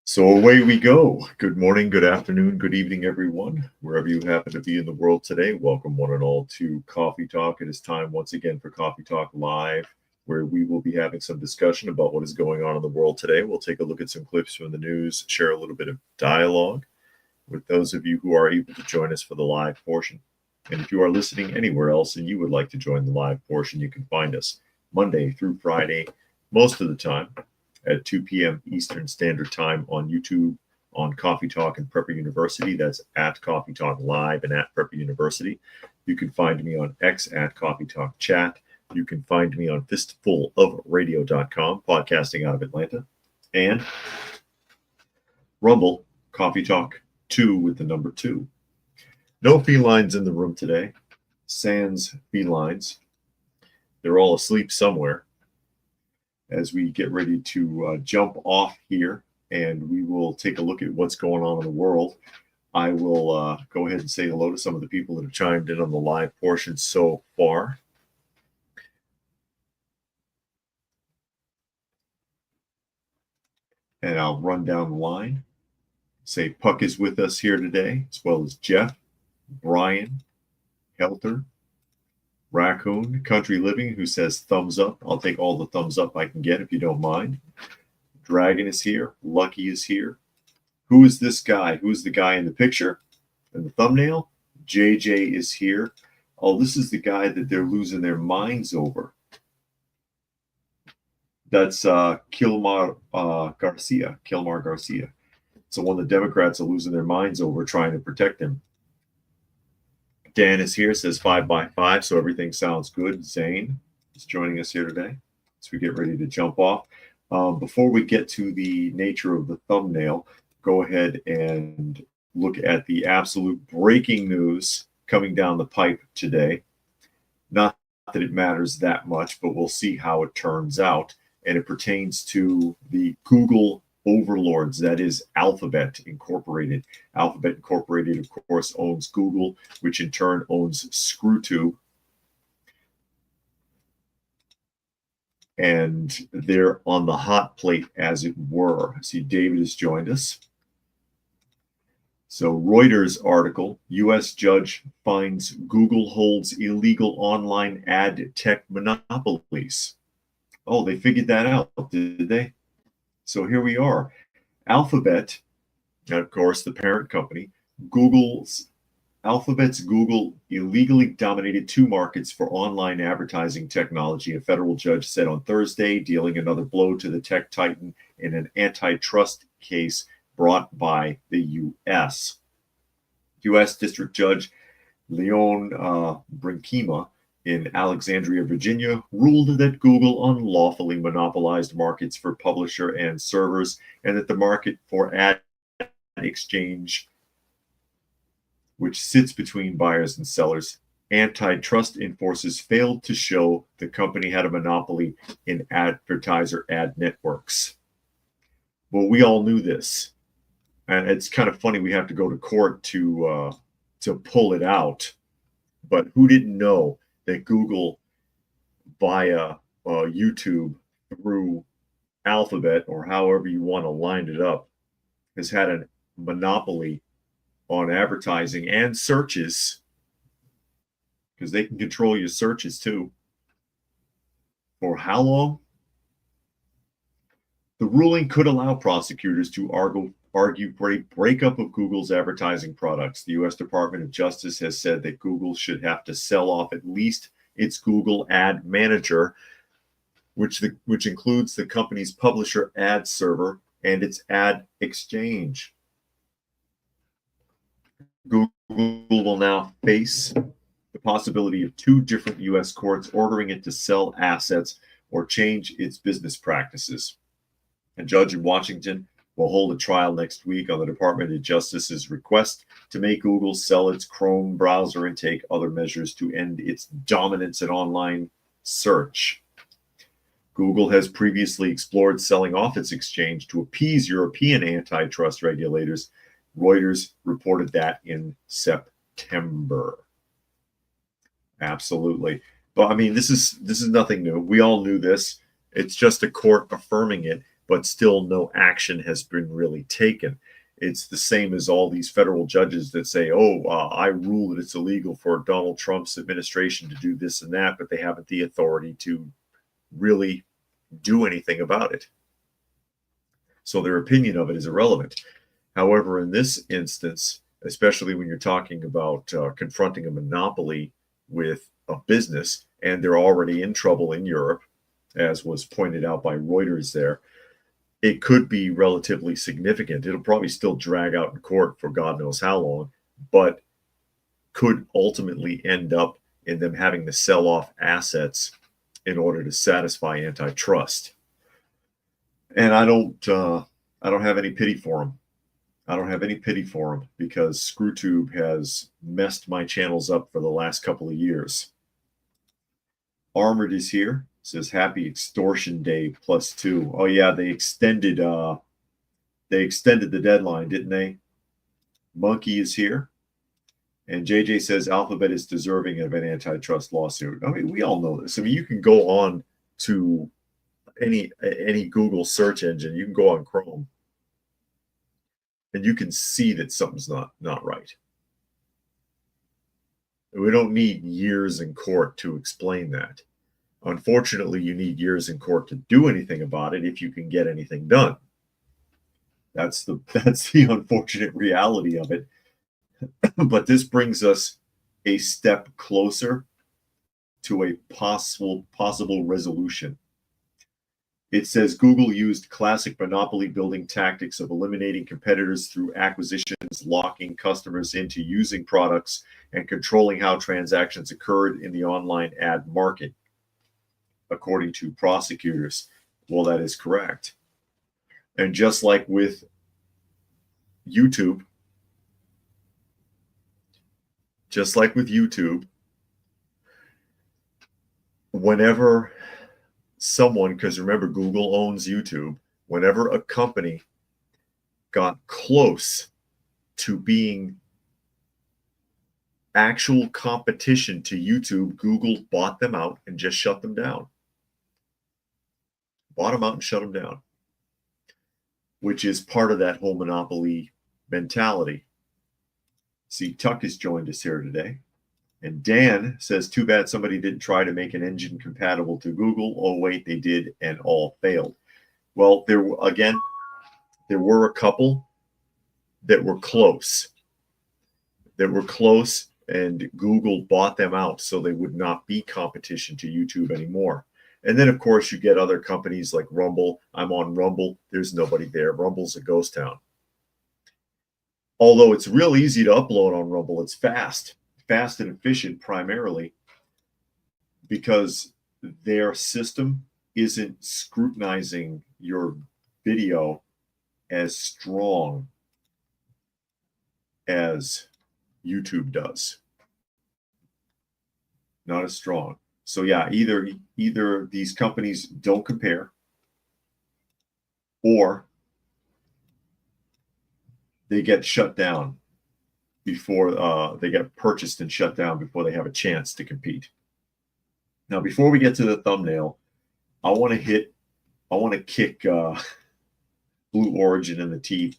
So away we go. Good morning, good afternoon, good evening, everyone. Wherever you happen to be in the world today, welcome one and all to Coffee Talk. It is time once again for Coffee Talk Live, where we will be having some discussion about what is going on in the world today. We'll take a look at some clips from the news, share a little bit of dialogue with those of you who are able to join us for the live portion. And if you are listening anywhere else and you would like to join the live portion, you can find us Monday through Friday, most of the time, at 2 p.m. Eastern Standard Time on YouTube, on Coffee Talk and Prepper University. That's at Coffee Talk Live and at Prepper University. You can find me on X at Coffee Talk Chat. You can find me on fistfulofradio.com, podcasting out of Atlanta. And Rumble, Coffee Talk 2 with the number 2. No felines in the room today. Sans felines. They're all asleep somewhere. As we get ready to jump off here, and we will take a look at what's going on in the world. I will go ahead and say hello to some of the people that have chimed in on the live portion so far. And I'll run down the line. Say Puck is with us here today, as well as Jeff, Brian, Helter, Raccoon, Country Living, who says thumbs up. I'll take all the thumbs up I can get if you don't mind. Dragon is here. Lucky is here. Who is this guy? Who's the guy in the picture and the thumbnail? JJ is here. Oh, this is the guy that they're losing their minds over. That's Kilmar Garcia. Kilmar Garcia. So one of the Democrats are losing their minds over trying to protect him. Dan is here, says 5x5, so everything sounds good. Zane is joining us here today as we get ready to jump off. Before we get to the nature of the thumbnail, go ahead and look at the absolute breaking news coming down the pipe today. Not that it matters that much, but we'll see how it turns out. And it pertains to the Google overlords, that is Alphabet Incorporated. Alphabet Incorporated, of course, owns Google, which in turn owns ScrewTube. And they're on the hot plate, as it were. I see David has joined us. So Reuters article, U.S. judge finds Google holds illegal online ad tech monopolies. Oh, they figured that out, did they? So here we are. Alphabet, and of course, the parent company, Alphabet's Google illegally dominated 2 markets for online advertising technology, a federal judge said on Thursday, dealing another blow to the tech titan in an antitrust case brought by the U.S. U.S. District Judge Leon Brinkema in Alexandria, Virginia, ruled that Google unlawfully monopolized markets for publisher and servers, and that the market for ad exchange, which sits between buyers and sellers, antitrust enforcers failed to show the company had a monopoly in advertiser ad networks. Well, we all knew this, and it's kind of funny we have to go to court to pull it out. But who didn't know that Google, via YouTube through Alphabet, or however you want to line it up, has had a monopoly on advertising and searches, because they can control your searches too. For how long? The ruling could allow prosecutors to argue for a breakup of Google's advertising products. The U.S. Department of Justice has said that Google should have to sell off at least its Google Ad Manager, which includes the company's publisher ad server and its ad exchange. Google will now face the possibility of 2 different U.S. courts ordering it to sell assets or change its business practices. A judge in Washington will hold a trial next week on the Department of Justice's request to make Google sell its Chrome browser and take other measures to end its dominance in online search. Google has previously explored selling off its exchange to appease European antitrust regulators. Reuters reported that in September. Absolutely. But I mean, this is nothing new. We all knew this. It's just a court affirming it. but still no action has been really taken. It's the same as all these federal judges that say, oh, I rule that it's illegal for Donald Trump's administration to do this and that, but they haven't the authority to really do anything about it. So their opinion of it is irrelevant. However, in this instance, especially when you're talking about confronting a monopoly with a business, and they're already in trouble in Europe, as was pointed out by Reuters there, it could be relatively significant. It'll probably still drag out in court for God knows how long, but could ultimately end up in them having to sell off assets in order to satisfy antitrust. And I don't have any pity for them. I don't have any pity for them because ScrewTube has messed my channels up for the last couple of years. Armored is here. Says happy extortion day +2. Oh yeah, they extended the deadline, didn't they? Monkey is here. And JJ says Alphabet is deserving of an antitrust lawsuit. I mean, we all know this. I mean, you can go on to any Google search engine, you can go on Chrome, and you can see that something's not right. We don't need years in court to explain that. Unfortunately, you need years in court to do anything about it if you can get anything done. That's the unfortunate reality of it. But this brings us a step closer to a possible resolution. It says Google used classic monopoly building tactics of eliminating competitors through acquisitions, locking customers into using products, and controlling how transactions occurred in the online ad market, according to prosecutors. Well, that is correct. And just like with YouTube, whenever someone, because remember, Google owns YouTube, whenever a company got close to being actual competition to YouTube, Google bought them out and just shut them down. Bought them out and shut them down, which is part of that whole monopoly mentality. See, Tuck has joined us here today. And Dan says, too bad somebody didn't try to make an engine compatible to Google. Oh, wait, they did, and all failed. Well, there were a couple that were close. And Google bought them out so they would not be competition to YouTube anymore. And then, of course, you get other companies like Rumble. I'm on Rumble. There's nobody there. Rumble's a ghost town. Although it's real easy to upload on Rumble. It's fast and efficient primarily because their system isn't scrutinizing your video as strong as YouTube does. Not as strong. So yeah, either these companies don't compare, or they get shut down before they get purchased and shut down before they have a chance to compete. Now, before we get to the thumbnail, I want to kick Blue Origin in the teeth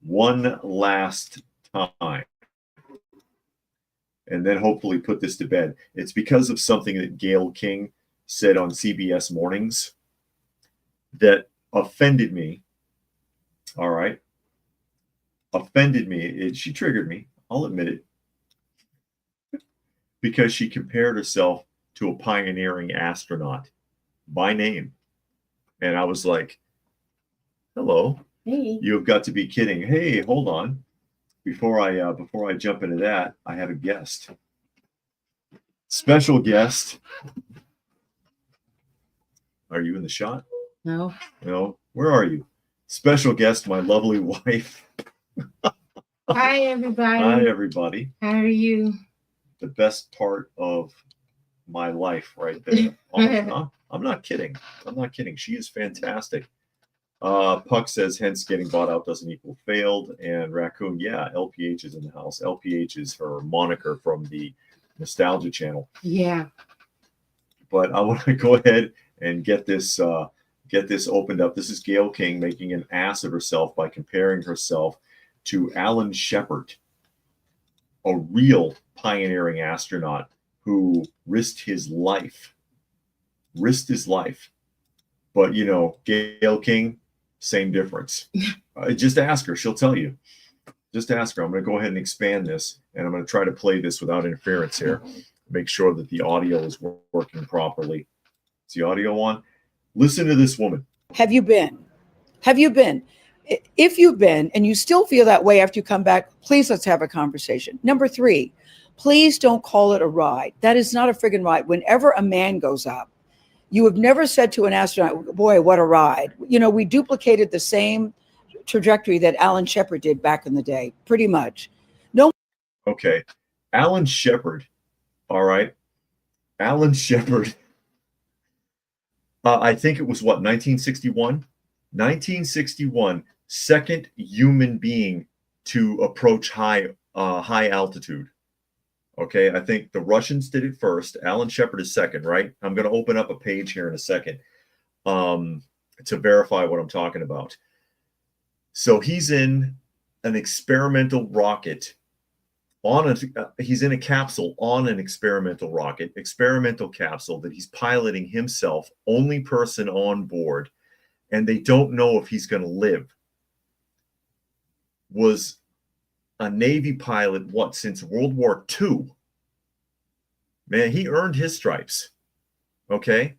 one last time, and then hopefully put this to bed. It's because of something that Gayle King said on CBS Mornings that offended me. All right. Offended me. She triggered me. I'll admit it. Because she compared herself to a pioneering astronaut by name. And I was like, hello. Hey. You've got to be kidding. Hey, hold on. Before I jump into that, I have a guest. Special guest. Are you in the shot? No. No. Where are you? Special guest, my lovely wife. Hi, everybody. Hi, everybody. How are you? The best part of my life right there. I'm not kidding. I'm not kidding. She is fantastic. Puck says, hence getting bought out doesn't equal failed. And Raccoon, yeah, LPH is in the house. LPH is her moniker from the Nostalgia Channel. Yeah. But I want to go ahead and get this get this opened up. This is Gayle King making an ass of herself by comparing herself to Alan Shepard, a real pioneering astronaut who risked his life. But, you know, Gayle King, same difference. Just ask her. She'll tell you. Just ask her. I'm going to go ahead and expand this, and I'm going to try to play this without interference here. Make sure that the audio is working properly. Is the audio on? Listen to this woman. Have you been? Have you been? If you've been and you still feel that way after you come back, please let's have a conversation. Number 3, please don't call it a ride. That is not a friggin' ride. Whenever a man goes up, you have never said to an astronaut, boy, what a ride. You know, we duplicated the same trajectory that Alan Shepard did back in the day, pretty much. No. Okay. Alan Shepard. All right. Alan Shepard. I think it was what, 1961? 1961, second human being to approach high altitude. Okay, I think the Russians did it first. Alan Shepard is second, right? I'm going to open up a page here in a second to verify what I'm talking about. So he's in an experimental rocket he's in a capsule on an experimental capsule that he's piloting himself, only person on board, and they don't know if he's going to live. Was a Navy pilot, since World War II. Man, he earned his stripes. Okay?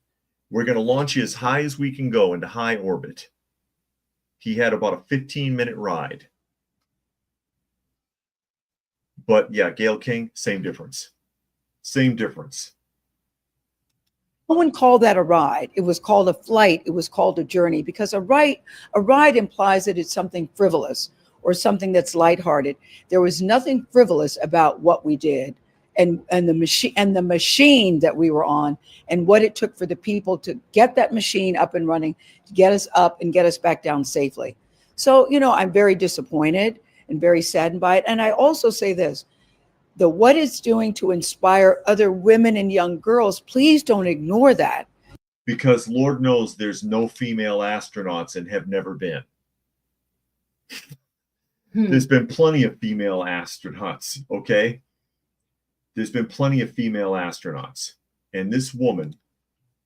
We're going to launch you as high as we can go into high orbit. He had about a 15-minute ride. But yeah, Gayle King, same difference. Same difference. No one called that a ride. It was called a flight. It was called a journey, because a ride implies that it's something frivolous or something that's lighthearted. There was nothing frivolous about what we did and the machine that we were on, and what it took for the people to get that machine up and running, to get us up and get us back down safely. So, you know, I'm very disappointed and very saddened by it. And I also say this, what it's doing to inspire other women and young girls, please don't ignore that. Because Lord knows there's no female astronauts and have never been. There's been plenty of female astronauts, okay? There's been plenty of female astronauts. And this woman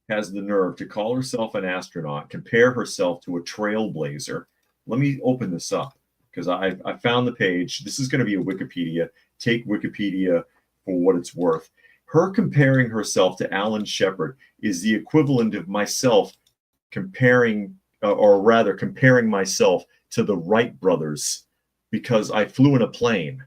has the nerve to call herself an astronaut, compare herself to a trailblazer. Let me open this up, because I found the page. This is going to be a Wikipedia. Take Wikipedia for what it's worth. Her comparing herself to Alan Shepard is the equivalent of myself comparing myself to the Wright brothers, because I flew in a plane.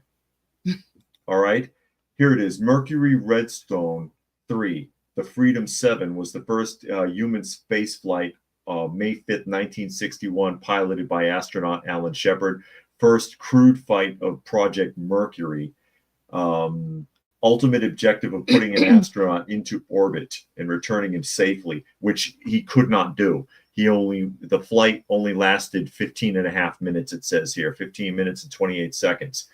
All right. Here it is. Mercury Redstone 3. The Freedom 7 was the first human space flight, May 5th, 1961, piloted by astronaut Alan Shepard. First crewed flight of Project Mercury. Ultimate objective of putting an astronaut into orbit and returning him safely, which he could not do. The flight only lasted 15 and a half minutes, it says here, 15 minutes and 28 seconds.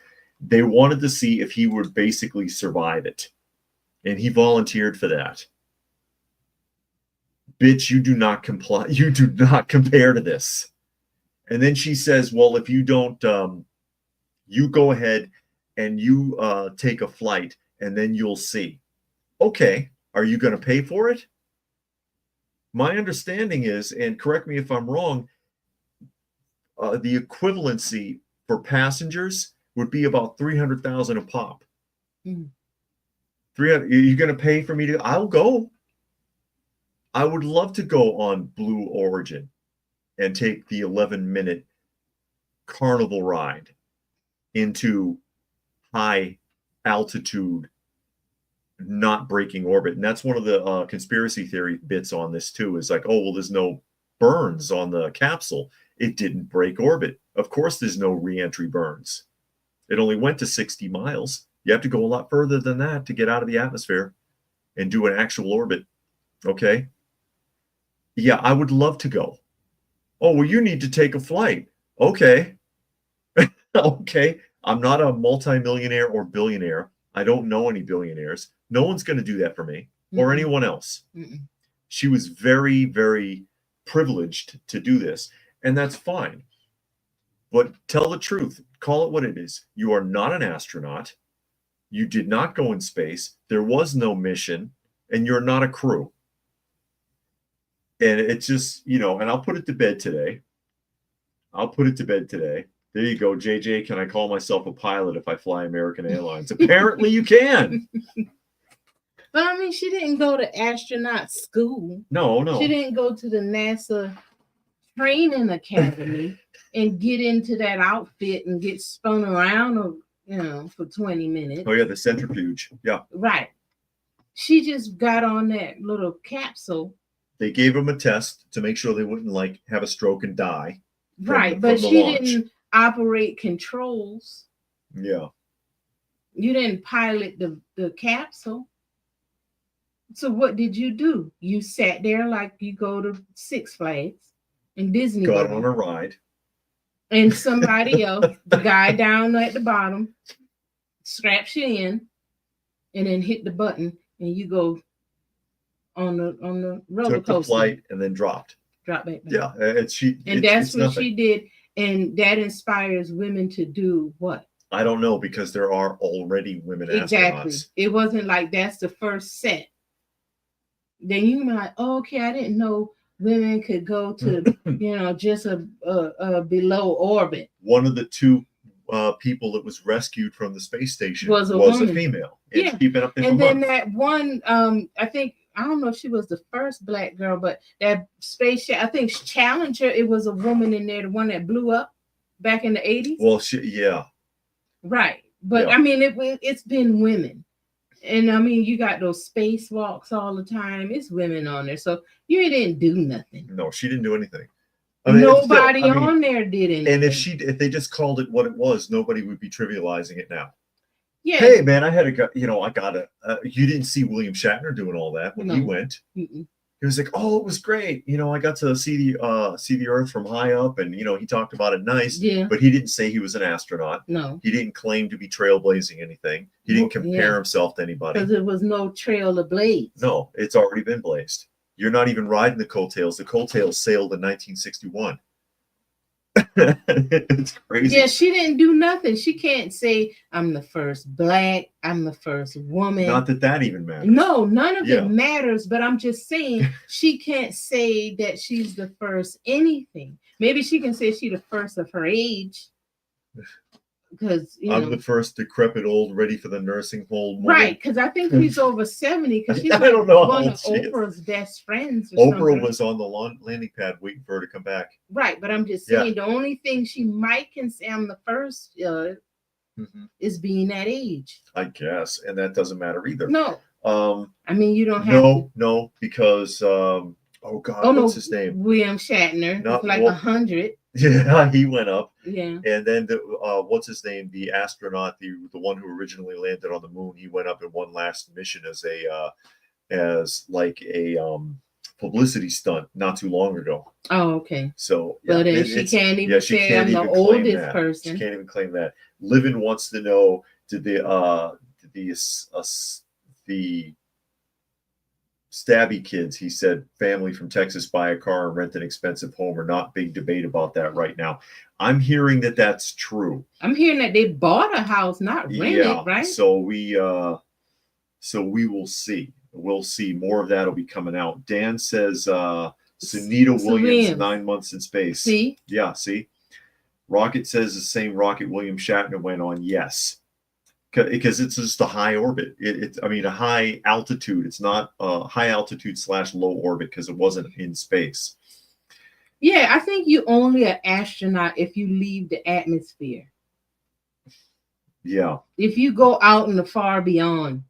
They wanted to see if he would basically survive it. And he volunteered for that. Bitch, you do not comply. You do not compare to this. And then she says, well, if you don't, you go ahead and you take a flight and then you'll see. Okay, are you going to pay for it? My understanding is, and correct me if I'm wrong, the equivalency for passengers would be about $300,000 a pop. 300. Are you going to pay for me to? I'll go. I would love to go on Blue Origin and take the 11-minute carnival ride into high altitude, not breaking orbit. And that's one of the conspiracy theory bits on this too, is like, oh, well, there's no burns on the capsule. It didn't break orbit. Of course, there's no re-entry burns. It only went to 60 miles. You have to go a lot further than that to get out of the atmosphere and do an actual orbit. Okay. Yeah, I would love to go. Oh, well, you need to take a flight. Okay. Okay. I'm not a multimillionaire or billionaire. I don't know any billionaires. No one's going to do that for me or anyone else. She was very, very privileged to do this, and that's fine. But tell the truth. Call it what it is. You are not an astronaut. You did not go in space. There was no mission, and you're not a crew. And it's just, and I'll put it to bed today. There you go, JJ. Can I call myself a pilot if I fly American Airlines? Apparently you can. But I mean, she didn't go to astronaut school. No. She didn't go to the NASA training academy and get into that outfit and get spun around, for 20 minutes. Oh, yeah, the centrifuge. Yeah. Right. She just got on that little capsule. They gave them a test to make sure they wouldn't have a stroke and die. Right, but she didn't operate controls. Yeah. You didn't pilot the capsule. So what did you do? You sat there like you go to Six Flags and Disney Got World. on a ride. And somebody else, the guy down at the bottom, straps you in and then hit the button and you go on the roller Took the coaster. flight and then dropped. Drop back. Yeah, That's what she did. And that inspires women to do what? I don't know, because there are already women astronauts. It wasn't like that's the first set. Then you might, okay, I didn't know women could go to, just a below orbit. One of the two people that was rescued from the space station was a female. And yeah. She's been up there and for then months. That one, I don't know if she was the first Black girl, but that spaceship, I think Challenger, it was a woman in there, the one that blew up back in the 80s. Well, yeah. Right. But yeah. I mean, it's been women. And I mean, you got those spacewalks all the time. It's women on there. So you didn't do nothing. No, she didn't do anything. Nobody on there did anything. And if they just called it what it was, nobody would be trivializing it now. Yeah. Hey, man, I had you didn't see William Shatner doing all that when he went. Mm-mm. He was like, oh, it was great. I got to see the Earth from high up, and he talked about it nice. Yeah. But he didn't say he was an astronaut. No. He didn't claim to be trailblazing anything. He didn't compare himself to anybody. Because there was no trail to blaze. No, it's already been blazed. You're not even riding the coattails. The coattails sailed in 1961. It's crazy. Yeah, she didn't do nothing. She can't say, I'm the first Black, I'm the first woman. Not that even matters. No, none of it matters, but I'm just saying she can't say that she's the first anything. Maybe she can say she's the first of her age. Because I'm the first decrepit old ready for the nursing home. Right, because I think she's over 70, because she's I don't know one of Oprah's best friends. Oprah was on the landing pad waiting for her to come back. Right, but I'm just saying the only thing she might can say I'm the first is being that age. I guess, and that doesn't matter either. No. I mean, you don't have no, because what's his name? William Shatner. Not, like 100. Yeah, he went up. Yeah. And then what's his name? The astronaut, the one who originally landed on the moon, he went up in one last mission as a publicity stunt not too long ago. Oh, okay. So but she can't even say I'm the oldest person. She can't even claim that. Livin wants to know, did the Stabby kids, he said, family from Texas buy a car and rent an expensive home or not? Big debate about that right now. I'm hearing that that's true. I'm hearing that they bought a house, not rented, right? So we will see. We'll see. More of that will be coming out. Dan says Sunita Williams, 9 months in space. See? Yeah, see? Rocket says the same rocket William Shatner went on. Yes. Because it's just a high orbit. A high altitude. It's not a high altitude / low orbit because it wasn't in space. Yeah, I think you only an astronaut if you leave the atmosphere. Yeah. If you go out in the far beyond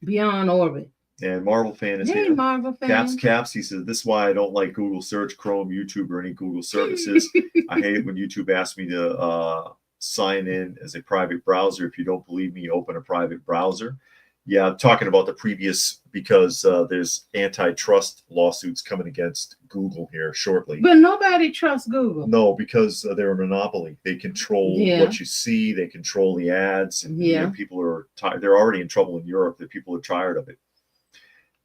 orbit. And Marvel fan is here. Marvel fan. Caps. He says, this is why I don't like Google search, Chrome, YouTube, or any Google services. I hate it when YouTube asks me to sign in as a private browser. If you don't believe me, open a private browser. Yeah, I'm talking about the previous, because there's antitrust lawsuits coming against Google here shortly. But nobody trusts Google. No, because they're a monopoly. They control what you see. They control the ads. And people are tired. They're already in trouble in Europe. That people are tired of it.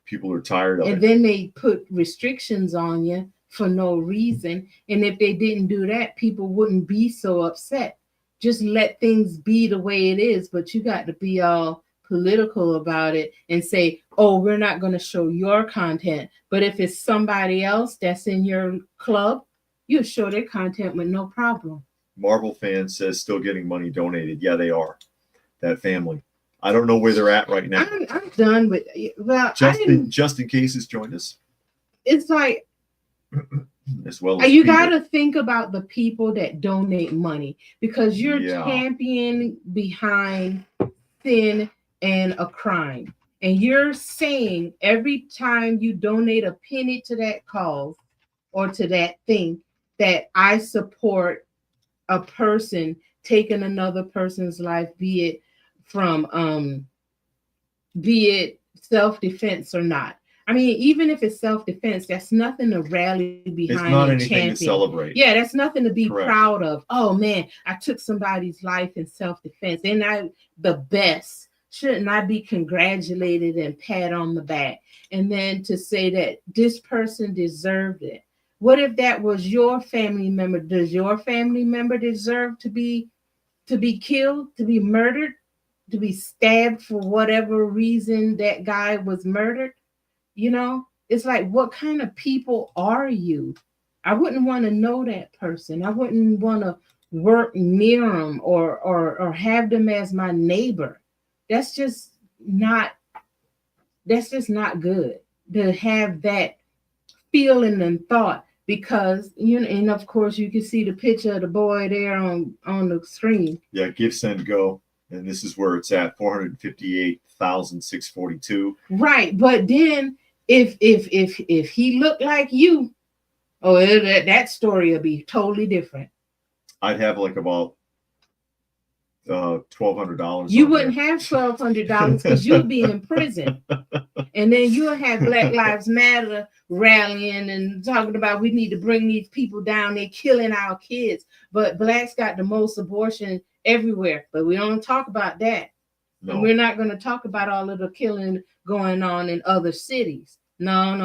People are tired of And it. then they put restrictions on you for no reason. And if they didn't do that, people wouldn't be so upset. Just let things be the way it is. But you got to be all political about it and say, oh, we're not going to show your content. But if it's somebody else that's in your club, you show their content with no problem. Marvel fan says still getting money donated. Yeah, they are. That family. I don't know where they're at right now. I'm done with, well, Justin Case has joined us it's like, as well as you Peter. got to think about the people that donate money, because you're championing behind sin and a crime. And you're saying every time you donate a penny to that cause or to that thing, that I support a person taking another person's life, be it self-defense or not. I mean, even if it's self-defense, that's nothing to rally behind. It's not and anything champion. to celebrate. Yeah, that's nothing to be Correct. proud of. Oh man, I took somebody's life in self-defense. And I the best. Shouldn't I be congratulated and pat on the back? And then to say that this person deserved it. What if that was your family member? Does your family member deserve to be killed, to be murdered, to be stabbed for whatever reason that guy was murdered? You know, it's like, what kind of people are you? I wouldn't want to know that person. I wouldn't want to work near them or have them as my neighbor. That's just not good to have that feeling and thought, because and of course you can see the picture of the boy there on the screen. Yeah, give, send, go. And this is where it's at, 458,642. Right, but then if he looked like you, that story will be totally different. I'd have like about $1,200. You wouldn't have $1,200 because you'd be in prison. And then you'll have Black Lives Matter rallying and talking about we need to bring these people down. They're killing our kids. But blacks got the most abortion everywhere. But we don't talk about that. No. And we're not going to talk about all of the killing going on in other cities. No.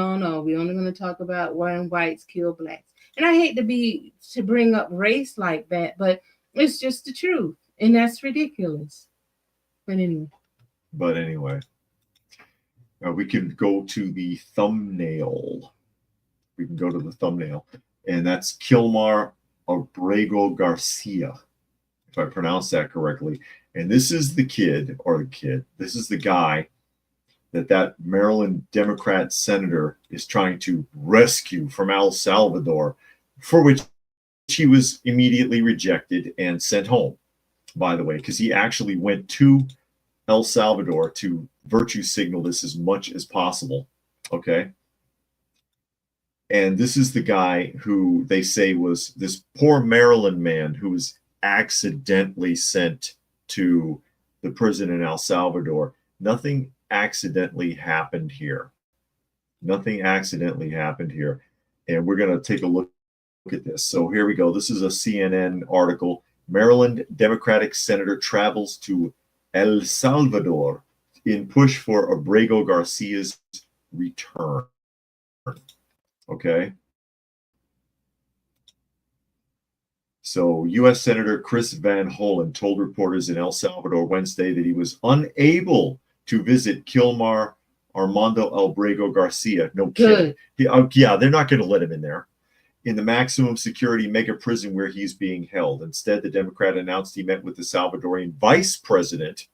We're only going to talk about when whites kill blacks. And I hate to bring up race like that, but it's just the truth. And that's ridiculous. But anyway. We can go to the thumbnail. And that's Kilmar Abrego Garcia, if I pronounce that correctly. And this is the this is the guy that Maryland Democrat senator is trying to rescue from El Salvador, for which he was immediately rejected and sent home, by the way, because he actually went to El Salvador to virtue signal this as much as possible. Okay. And this is the guy who they say was this poor Maryland man who was accidentally sent to the prison in El Salvador. Nothing accidentally happened here. And we're going to take a look at this. So here we go. This is a CNN article. Maryland Democratic senator travels to El Salvador in push for Abrego Garcia's return. Okay. So U.S. Senator Chris Van Hollen told reporters in El Salvador Wednesday that he was unable to visit Kilmar Armando Abrego Garcia. No kidding. Yeah, they're not going to let him in there. In the maximum security mega prison where he's being held. Instead, the Democrat announced he met with the Salvadorian vice president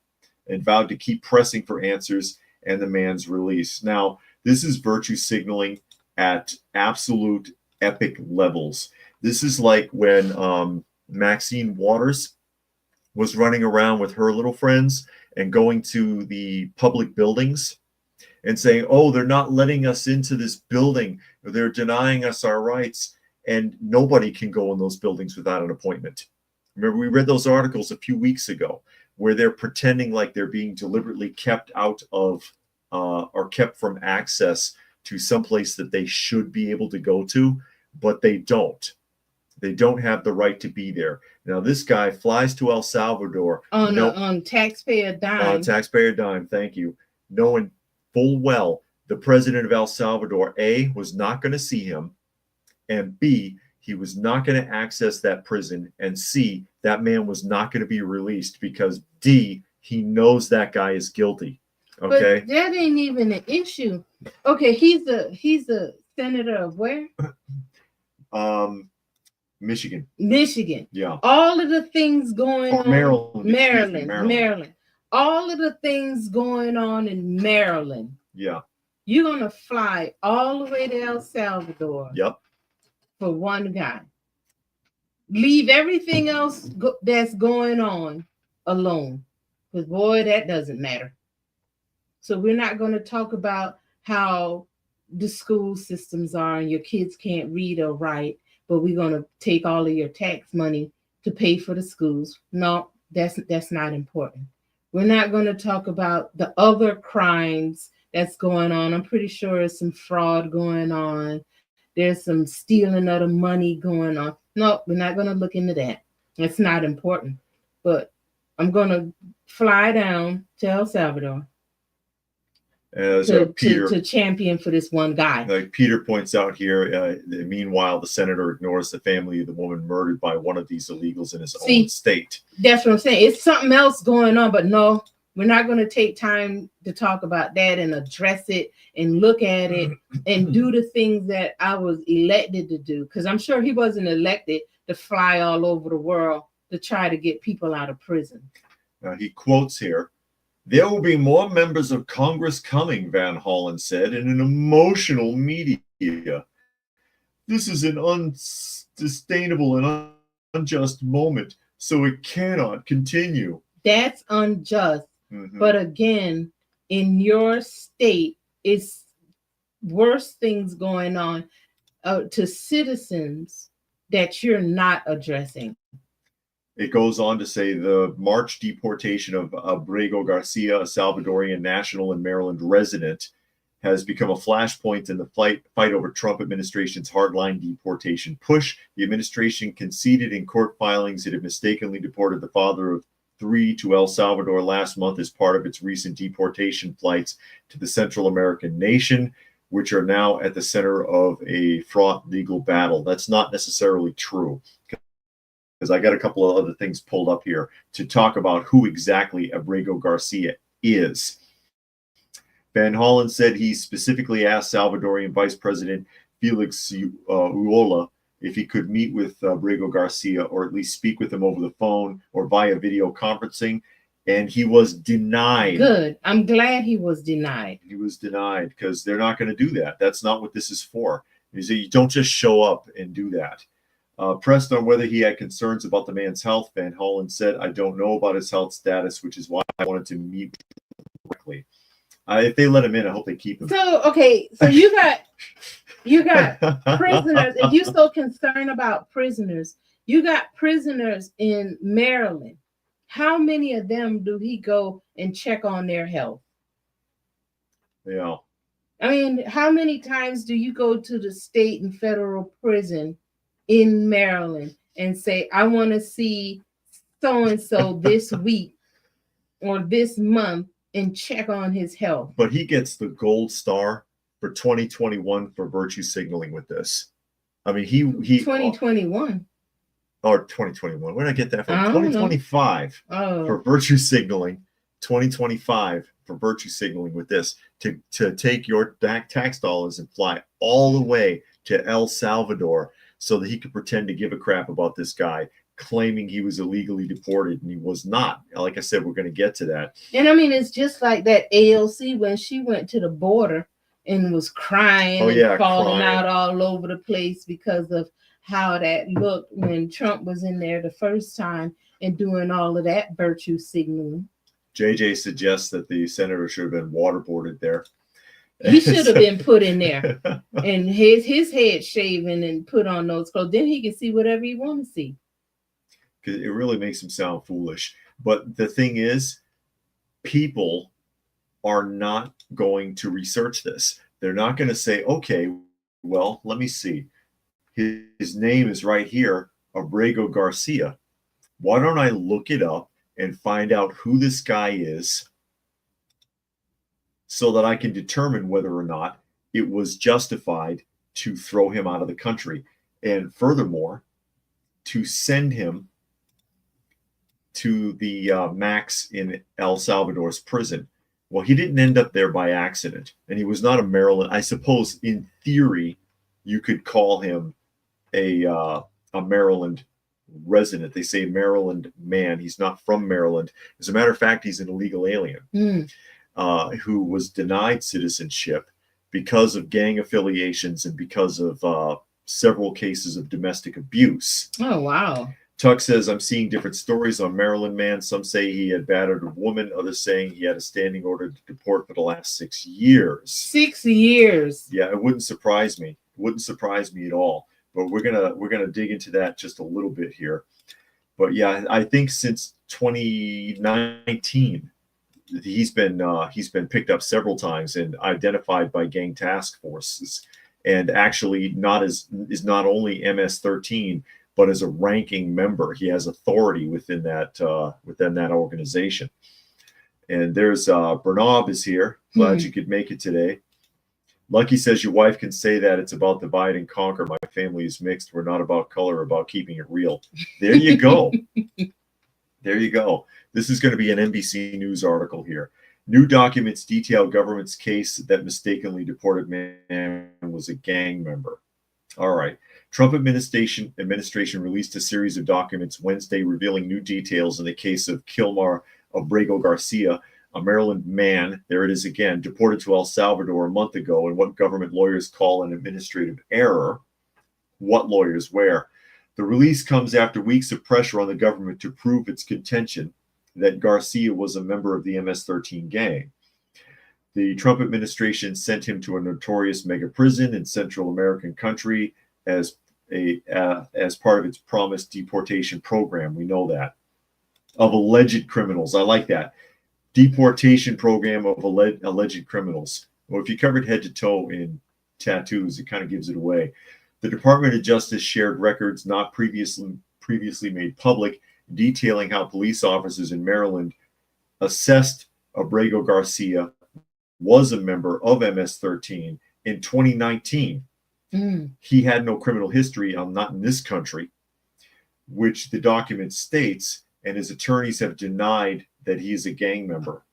and vowed to keep pressing for answers and the man's release. Now, this is virtue signaling at absolute epic levels. This is like when Maxine Waters was running around with her little friends and going to the public buildings and saying, oh, they're not letting us into this building. They're denying us our rights. And nobody can go in those buildings without an appointment. Remember, we read those articles a few weeks ago where they're pretending like they're being deliberately kept out of or kept from access to someplace that they should be able to go to, but they don't. They don't have the right to be there. Now, this guy flies to El Salvador on taxpayer dime. On taxpayer dime, thank you. Knowing full well The president of El Salvador, A, was not going to see him, and B, he was not going to access that prison, and C, that man was not going to be released because D, he knows that guy is guilty. Okay. But that ain't even an issue. Okay, he's a senator of where? Michigan. Michigan. Yeah. All of the things going on. Maryland. Maryland. All of the things going on in Maryland. Yeah. You're gonna fly all the way to El Salvador. Yep. For one guy. Leave everything else that's going on alone. Because boy, that doesn't matter. So we're not going to talk about how the school systems are and your kids can't read or write, but we're going to take all of your tax money to pay for the schools. No, that's not important. We're not going to talk about the other crimes that's going on. I'm pretty sure there's some fraud going on. There's some stealing of the money going on. No, we're not going to look into that. It's not important. But I'm going to fly down to El Salvador to champion for this one guy. Like Peter points out here, meanwhile, the senator ignores the family of the woman murdered by one of these illegals in his own state. That's what I'm saying. It's something else going on, but no, we're not going to take time to talk about that and address it and look at it and do the things that I was elected to do. Because I'm sure he wasn't elected to fly all over the world to try to get people out of prison. He quotes here, "There will be more members of Congress coming," Van Hollen said in an emotional media. "This is an unsustainable and unjust moment, so it cannot continue." That's unjust. But again, in your state, it's worse things going on to citizens that you're not addressing. It goes on to say the March deportation of Abrego Garcia, a Salvadorian national and Maryland resident, has become a flashpoint in the fight over Trump administration's hardline deportation push. The administration conceded in court filings it had mistakenly deported the father of 3 to El Salvador last month as part of its recent deportation flights to the Central American nation, which are now at the center of a fraught legal battle. That's not necessarily true, because I got a couple of other things pulled up here to talk about who exactly Abrego Garcia is. Van Hollen said he specifically asked Salvadorian Vice President Felix Uola if he could meet with Abrego Garcia or at least speak with him over the phone or via video conferencing, and he was denied. Good. I'm glad he was denied. He was denied because they're not going to do that. That's not what this is for. You don't just show up and do that. Pressed on whether he had concerns about the man's health, Van Hollen said, "I don't know about his health status, which is why I wanted to meet directly." If they let him in, I hope they keep him. So, okay, so you got prisoners, and you're so concerned about prisoners. You got prisoners in Maryland. How many of them do he go and check on their health? Yeah. I mean, how many times do you go to the state and federal prison in Maryland and say, "I want to see so-and-so this week or this month," and check on his health? But he gets the gold star for 2021 for virtue signaling with this. I mean, he 2021 or 2021. Where did I get that from? 2025 for virtue signaling. 2025 for virtue signaling with this to take your tax dollars and fly all the way to El Salvador so that he could pretend to give a crap about this guy, claiming he was illegally deported, and he was not. Like I said, we're going to get to that. And I mean, it's just like that AOC when she went to the border and was crying and falling out all over the place because of how that looked when Trump was in there the first time and doing all of that virtue signaling. JJ suggests that the senator should have been waterboarded there. He should have been put in there and his head shaven and put on those clothes. Then he can see whatever he wants to see. Because it really makes him sound foolish. But the thing is, people are not going to research this. They're not going to say, okay, well, let me see. His name is right here, Abrego Garcia. Why don't I look it up and find out who this guy is so that I can determine whether or not it was justified to throw him out of the country. And furthermore, to send him to the max in El Salvador's prison. Well, he didn't end up there by accident, and he was not a Maryland. I suppose, in theory, you could call him a Maryland resident. They say Maryland man. He's not from Maryland. As a matter of fact, he's an illegal alien who was denied citizenship because of gang affiliations and because of several cases of domestic abuse. Oh, wow. Tuck says, I'm seeing different stories on Maryland man. Some say he had battered a woman. Others saying he had a standing order to deport for the last 6 years. 6 years. Yeah, it wouldn't surprise me. It wouldn't surprise me at all. But we're gonna dig into that just a little bit here. But yeah, I think since 2019, he's been picked up several times and identified by gang task forces, and actually is not only MS-13, but as a ranking member. He has authority within that organization. And there's Bernaub is here. Glad you could make it today. Lucky says, your wife can say that it's about divide and conquer. My family is mixed. We're not about color, about keeping it real. There you go. There you go. This is going to be an NBC News article here. New documents detail government's case that mistakenly deported man was a gang member. All right. Trump administration released a series of documents Wednesday revealing new details in the case of Kilmar Abrego Garcia, a Maryland man, there it is again, deported to El Salvador a month ago in what government lawyers call an administrative error. What lawyers? Where? The release comes after weeks of pressure on the government to prove its contention that Garcia was a member of the MS-13 gang. The Trump administration sent him to a notorious mega prison in Central American country as part of its promised deportation program. We know that. Of alleged criminals. I like that. Deportation program of alleged criminals. Well, if you covered head to toe in tattoos, it kind of gives it away. The Department of Justice shared records not previously made public, detailing how police officers in Maryland assessed Abrego Garcia was a member of MS-13 in 2019. He had no criminal history, not in this country, which the document states, and his attorneys have denied that he is a gang member.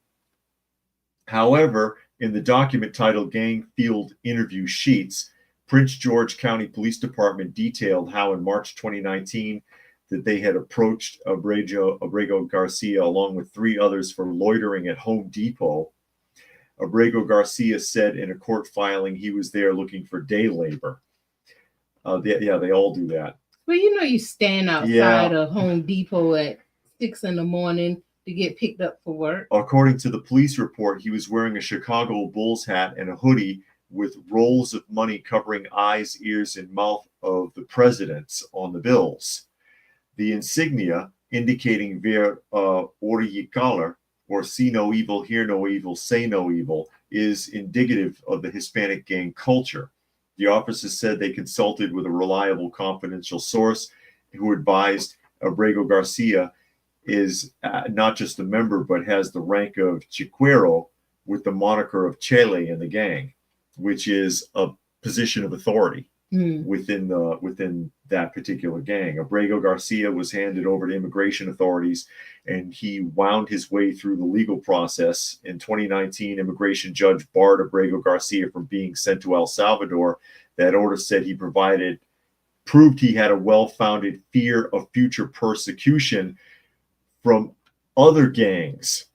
However, in the document titled Gang Field Interview Sheets, Prince George County Police Department detailed how in March 2019 that they had approached Abrego Garcia along with 3 others for loitering at Home Depot. Abrego Garcia said in a court filing he was there looking for day labor. They all do that. Well, you stand outside of Home Depot at 6 a.m. to get picked up for work. According to the police report, he was wearing a Chicago Bulls hat and a hoodie with rolls of money covering eyes, ears, and mouth of the presidents on the bills. The insignia indicating ver orientaler, or see no evil, hear no evil, say no evil, is indicative of the Hispanic gang culture. The officers said they consulted with a reliable, confidential source who advised Abrego Garcia is not just a member, but has the rank of Chiquero with the moniker of Chele in the gang, which is a position of authority within that particular gang. Abrego Garcia was handed over to immigration authorities, and he wound his way through the legal process. In 2019, immigration judge barred Abrego Garcia from being sent to El Salvador. That order said he proved he had a well-founded fear of future persecution from other gangs,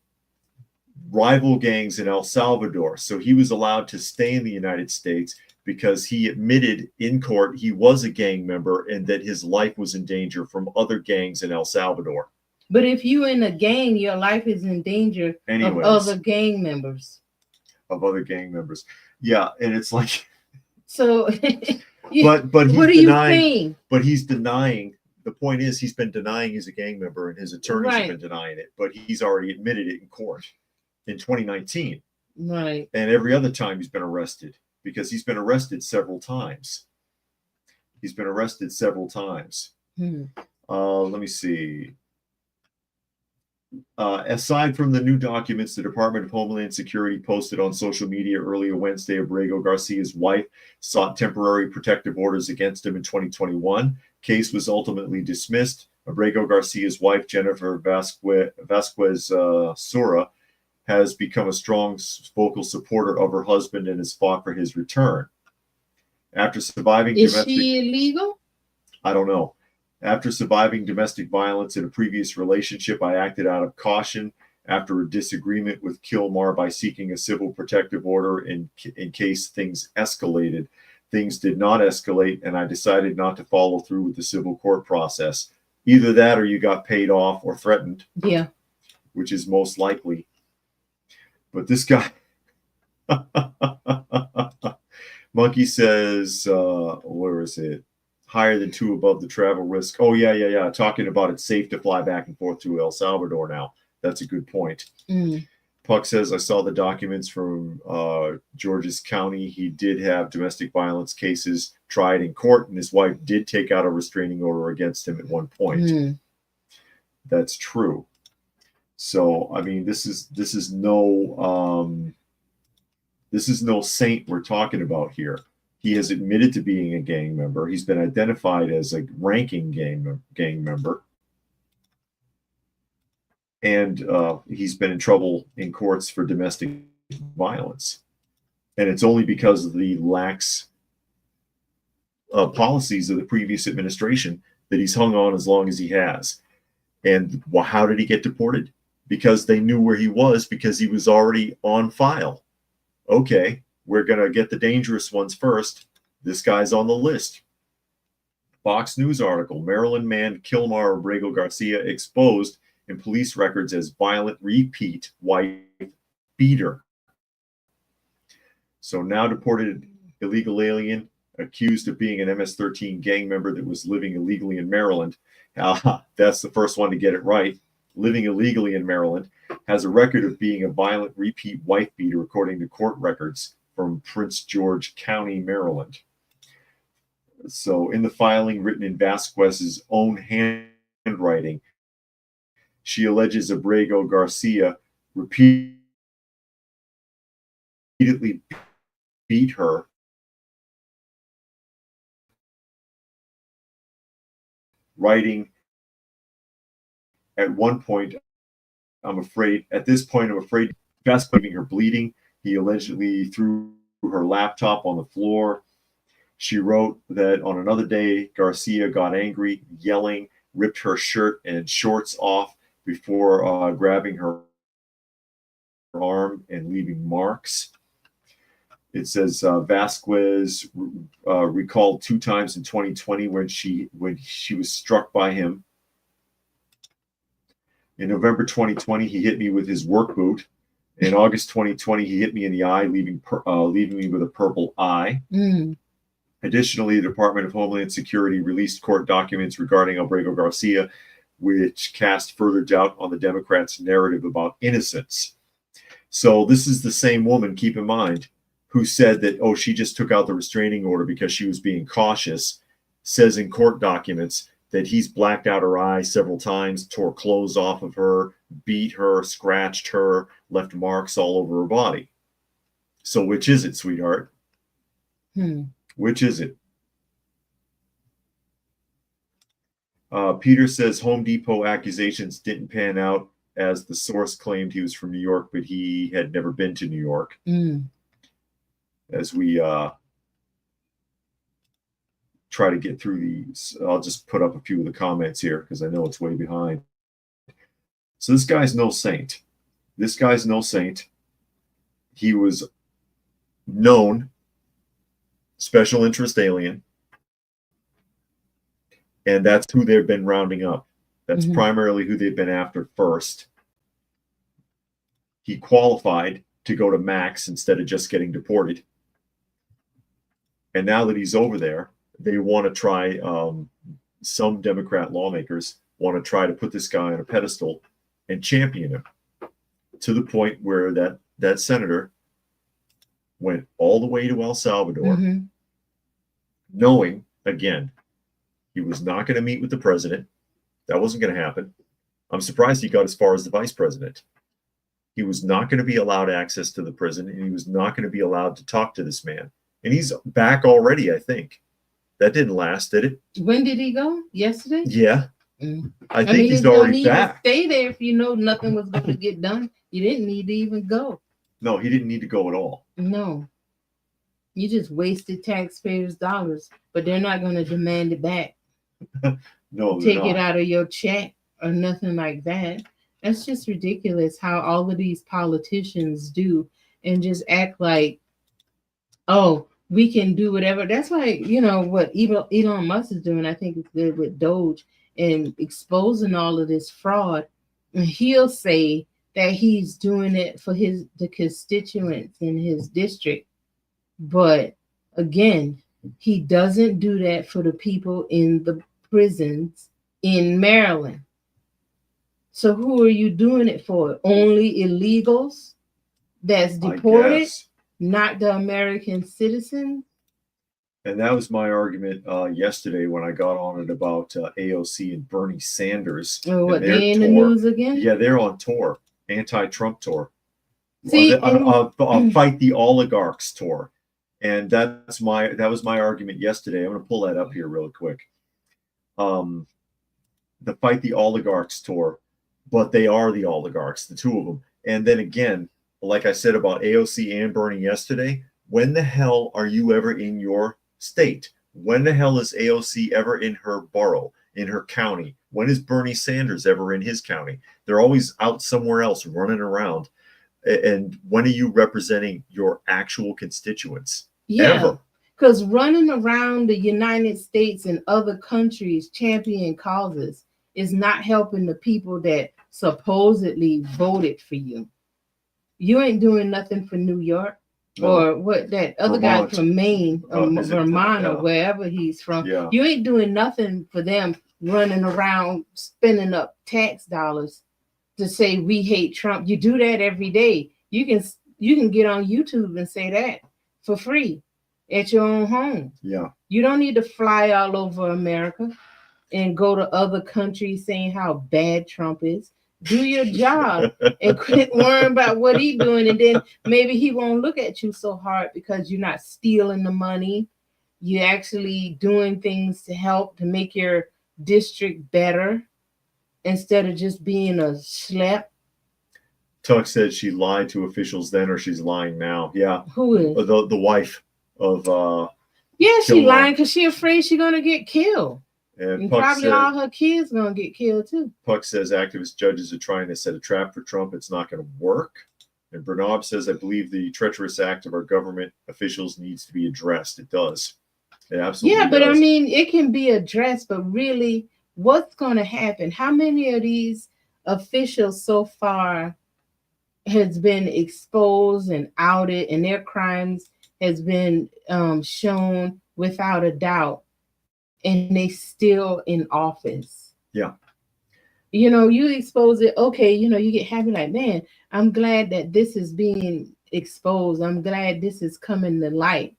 rival gangs in El Salvador. So he was allowed to stay in the United States because he admitted in court he was a gang member and that his life was in danger from other gangs in El Salvador. But if you in a gang, your life is in danger of other gang members. Yeah, and it's like so but he's what are you saying? But he's denying. The point is he's been denying he's a gang member, and his attorneys have been denying it, but he's already admitted it in court in 2019. Right. And every other time he's been arrested, because he's been arrested several times. Let me see. Aside from the new documents, the Department of Homeland Security posted on social media earlier Wednesday, Abrego Garcia's wife sought temporary protective orders against him in 2021. Case was ultimately dismissed. Abrego Garcia's wife, Jennifer Vasquez Sura, has become a strong vocal supporter of her husband and has fought for his return. After surviving she illegal? I don't know. After surviving domestic violence in a previous relationship, I acted out of caution after a disagreement with Kilmar by seeking a civil protective order in case things escalated. Things did not escalate, and I decided not to follow through with the civil court process. Either that or you got paid off or threatened. Yeah. Which is most likely. But this guy, Monkey says, where is it? Higher than 2 above the travel risk. Oh, yeah. Talking about it's safe to fly back and forth to El Salvador now. That's a good point. Puck says, I saw the documents from Georges County. He did have domestic violence cases tried in court, and his wife did take out a restraining order against him at one point. That's true. So, I mean, this is no saint we're talking about here. He has admitted to being a gang member. He's been identified as a ranking gang member. And he's been in trouble in courts for domestic violence. And it's only because of the lax policies of the previous administration that he's hung on as long as he has. And how did he get deported? Because they knew where he was, because he was already on file. Okay, we're going to get the dangerous ones first. This guy's on the list. Fox News article, Maryland man Kilmar Abrego Garcia exposed in police records as violent repeat wife beater. So now deported illegal alien accused of being an MS-13 gang member that was living illegally in Maryland. That's the first one to get it right. Living illegally in Maryland, has a record of being a violent repeat wife beater, according to court records from Prince George County, Maryland. So in the filing written in Vasquez's own handwriting, she alleges Abrego Garcia repeatedly beat her, writing, at one point, I'm afraid Vasquez leaving her bleeding. He allegedly threw her laptop on the floor. She wrote that on another day, Garcia got angry, yelling, ripped her shirt and shorts off before grabbing her arm and leaving marks. It says Vasquez recalled 2 times in 2020 when she was struck by him. In November 2020, he hit me with his work boot. In August 2020, he hit me in the eye, leaving me with a purple eye. Additionally, the Department of Homeland Security released court documents regarding Abrego Garcia, which cast further doubt on the Democrats' narrative about innocence. So this is the same woman, keep in mind, who said that, oh, she just took out the restraining order because she was being cautious, says in court documents that he's blacked out her eye several times, tore clothes off of her, beat her, scratched her, left marks all over her body. So which is it, sweetheart? Which is it? Peter says Home Depot accusations didn't pan out, as the source claimed he was from New York, but he had never been to New York. As we try to get through these, I'll just put up a few of the comments here because I know it's way behind. So this guy's no saint. This guy's no saint. He was known special interest alien, and that's who they've been rounding up. That's primarily who they've been after first. He qualified to go to max instead of just getting deported. And now that he's over there, they want to try, some Democrat lawmakers want to try to put this guy on a pedestal and champion him to the point where that senator went all the way to El Salvador, knowing, again, he was not going to meet with the president. That wasn't going to happen. I'm surprised he got as far as the vice president. He was not going to be allowed access to the prison, and he was not going to be allowed to talk to this man. And he's back already, I think. That didn't last, did it? When did he go? Yesterday? Yeah. I think he's you already don't need back. to stay there if you know nothing was going to get done. You didn't need to even go. No, he didn't need to go at all. No. You just wasted taxpayers' dollars, but they're not going to demand it back. No, Take it out of your check or nothing like that. That's just ridiculous how all of these politicians do and just act like, oh, we can do whatever. That's why, you know, what Elon Musk is doing, I think it's good with Doge and exposing all of this fraud. And he'll say that he's doing it for the constituents in his district. But again, he doesn't do that for the people in the prisons in Maryland. So who are you doing it for? Only illegals that's deported, not the American citizens? And that was my argument yesterday when I got on it about AOC and Bernie Sanders. Oh, what, they in the news again? Yeah, they're on tour, anti-Trump tour. See, fight the oligarchs tour. And that was my argument yesterday. I'm going to pull that up here really quick. The fight the oligarchs tour, but they are the oligarchs, the two of them. And then again, like I said about AOC and Bernie yesterday, when the hell are you ever in your state? When the hell is AOC ever in her borough, in her county? When is Bernie Sanders ever in his county? They're always out somewhere else running around. And when are you representing your actual constituents? Yeah, because running around the United States and other countries championing causes is not helping the people that supposedly voted for you. You ain't doing nothing for New York. No. Or what that other guy from Maine, Vermont, or wherever he's from. Yeah. You ain't doing nothing for them running around spending up tax dollars to say we hate Trump. You do that every day. You can get on YouTube and say that for free at your own home. Yeah. You don't need to fly all over America and go to other countries saying how bad Trump is. Do your job and quit worrying about what he's doing, and then maybe he won't look at you so hard because you're not stealing the money. You're actually doing things to help to make your district better instead of just being a schlep. Tuck said she lied to officials then, or she's lying now. Yeah. Who is? The wife of yeah, she lying because she's afraid she's gonna get killed. And probably all her kids gonna get killed too. Puck says activist judges are trying to set a trap for Trump. It's not going to work. And Bernard says, I believe the treacherous act of our government officials needs to be addressed. It does. It absolutely does. But I mean, it can be addressed, but really, what's going to happen? How many of these officials so far has been exposed and outed, and their crimes has been shown without a doubt? And they still in office. Yeah. You know, you expose it. Okay. You know, you get happy like, man, I'm glad that this is being exposed. I'm glad this is coming to light.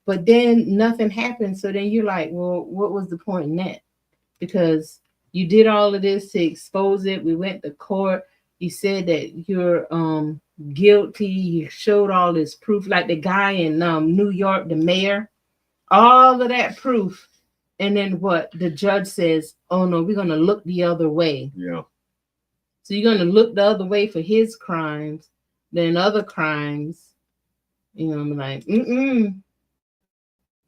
But then nothing happens. So then you're like, well, what was the point in that? Because you did all of this to expose it. We went to court. You said that you're guilty. You showed all this proof, like the guy in New York, the mayor, all of that proof. And then what? The judge says, oh, no, we're going to look the other way. Yeah. So you're going to look the other way for his crimes, then other crimes. You know, I'm like, we're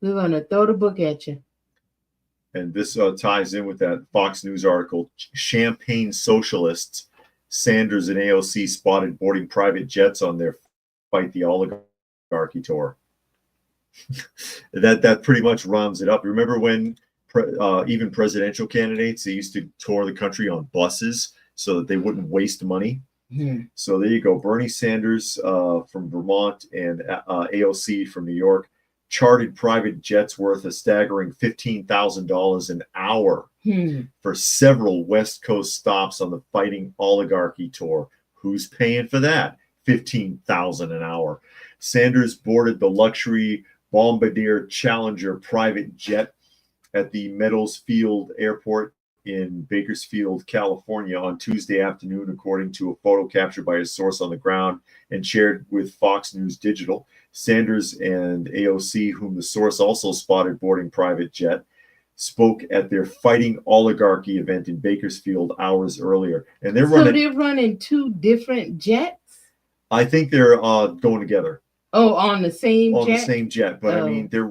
going to throw the book at you. And this ties in with that Fox News article. Champagne socialists, Sanders and AOC spotted boarding private jets on their Fight the Oligarchy tour. that pretty much rounds it up. Remember when even presidential candidates, they used to tour the country on buses so that they wouldn't waste money? Mm-hmm. So there you go. Bernie Sanders from Vermont and AOC from New York chartered private jets worth a staggering $15,000 an hour for several West Coast stops on the Fighting Oligarchy tour. Who's paying for that? $15,000 an hour. Sanders boarded the luxury Bombardier Challenger private jet at the Meadows Field Airport in Bakersfield, California on Tuesday afternoon, according to a photo captured by a source on the ground and shared with Fox News Digital. Sanders and AOC, whom the source also spotted boarding private jet, spoke at their Fighting Oligarchy event in Bakersfield hours earlier. And they're So they're running two different jets? I think they're going together. Oh, on the same on jet? the same jet. But I mean, they're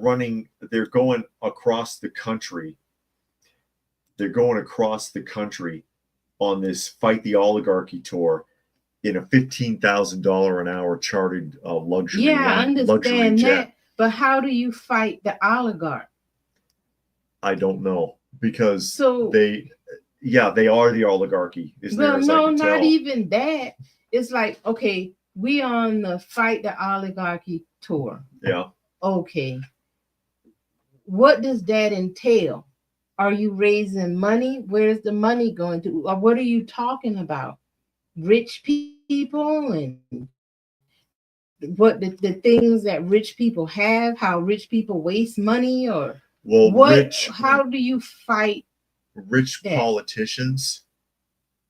going across the country. They're going across the country on this Fight the Oligarchy tour in a $15,000 an hour chartered luxury Yeah, I understand jet. that. But how do you fight the oligarch? I don't know, because So they are the oligarchy. well, no, not even that. It's like, okay, we on the Fight the Oligarchy tour. Yeah. Okay. What does that entail? Are you raising money? Where's the money going to? Or what are you talking about? Rich people and what the things that rich people have, how rich people waste money, or how do you fight rich that? Politicians,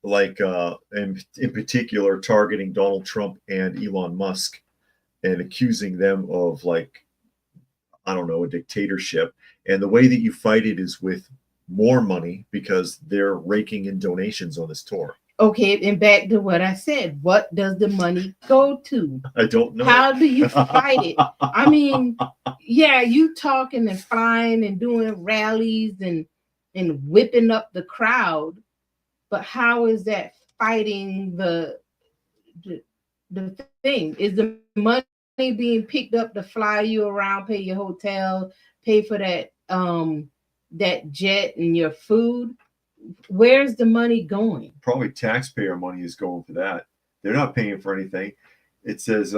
like in particular targeting Donald Trump and Elon Musk and accusing them of, like, I don't know, a dictatorship. And the way that you fight it is with more money, because they're raking in donations on this tour. Okay, and back to what I said. What does the money go to? I don't know. How do you fight it? I mean, yeah, you talking and flying and doing rallies and whipping up the crowd, but how is that fighting the thing? Is the money being picked up to fly you around, pay your hotel, pay for that that jet and your food? Where's the money going? Probably taxpayer money is going for that. They're not paying for anything. It says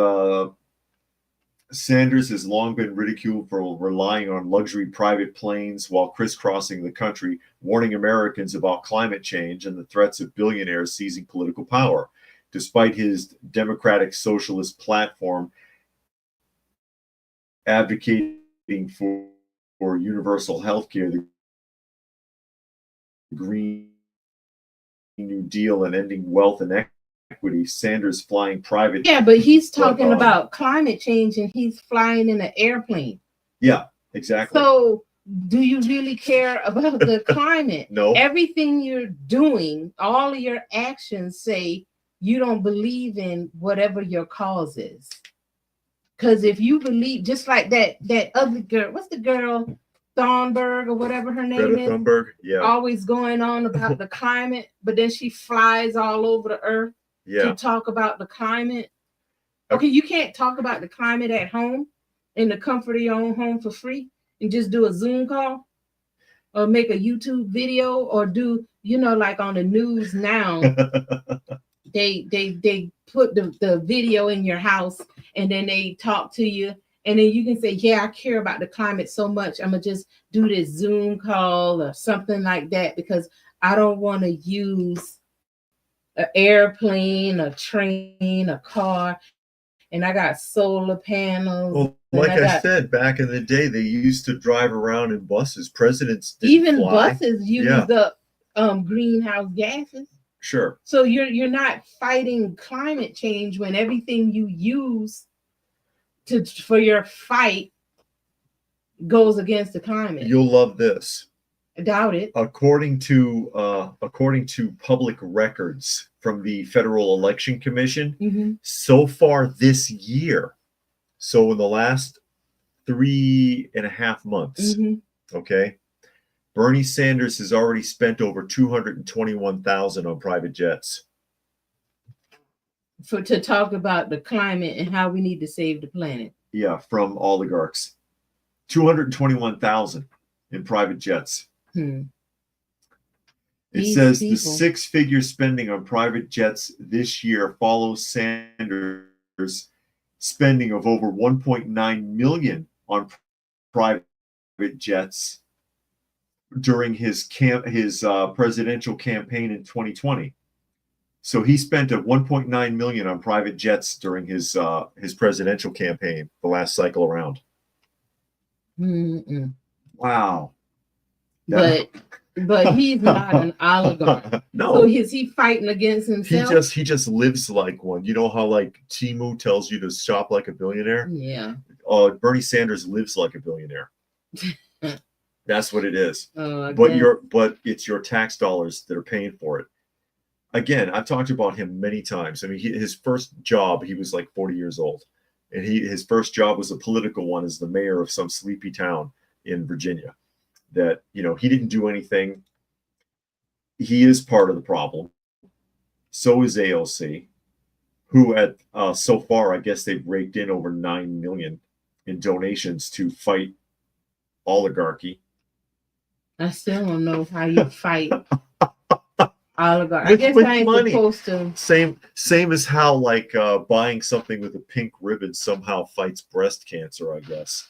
Sanders has long been ridiculed for relying on luxury private planes while crisscrossing the country, warning Americans about climate change and the threats of billionaires seizing political power. Despite his democratic socialist platform advocating for universal health care, the Green New Deal, and ending wealth inequity, Sanders flying private. Yeah, but he's talking about climate change and he's flying in an airplane. Yeah, exactly. So do you really care about the climate? No. Everything you're doing, all of your actions say you don't believe in whatever your cause is. Because if you believe, just like that other girl, what's the girl, Thunberg or whatever her name Greta is? Thunberg, yeah. Always going on about the climate, but then she flies all over the earth to talk about the climate. Okay, you can't talk about the climate at home in the comfort of your own home for free and just do a Zoom call or make a YouTube video or do, like on the news now, they put the video in your house and then they talk to you. And then you can say, yeah, I care about the climate so much. I'm going to just do this Zoom call or something like that because I don't want to use an airplane, a train, a car. And I got solar panels. Well, like I said, back in the day, they used to drive around in buses. Presidents didn't even fly. Buses use up greenhouse gases. Sure. So you're not fighting climate change when everything you use for your fight goes against the climate. You'll love this. I doubt it. According to public records from the Federal Election Commission, so far this year, so in the last 3.5 months, okay, Bernie Sanders has already spent over $221,000 on private jets. To talk about the climate and how we need to save the planet. Yeah, from oligarchs. $221,000 in private jets. It says the six-figure spending on private jets this year follows Sanders' spending of over $1.9 million on private jets during his presidential campaign in 2020. So he spent $1.9 million on private jets during his presidential campaign, the last cycle around. Wow. But But he's not an oligarch. No. So is he fighting against himself? He just lives like one. You know how like Timu tells you to shop like a billionaire? Yeah. Bernie Sanders lives like a billionaire. That's what it is. But But it's your tax dollars that are paying for it. Again, I've talked about him many times. I mean, his first job, he was like 40 years old, and his first job was a political one as the mayor of some sleepy town in Virginia. That, you know, he didn't do anything. He is part of the problem. So is AOC, who at so far, I guess they've raked in over 9 million in donations to fight oligarchy. I still don't know how you fight oligarch. I With guess I ain't money. supposed to. Same as how like buying something with a pink ribbon somehow fights breast cancer, I guess.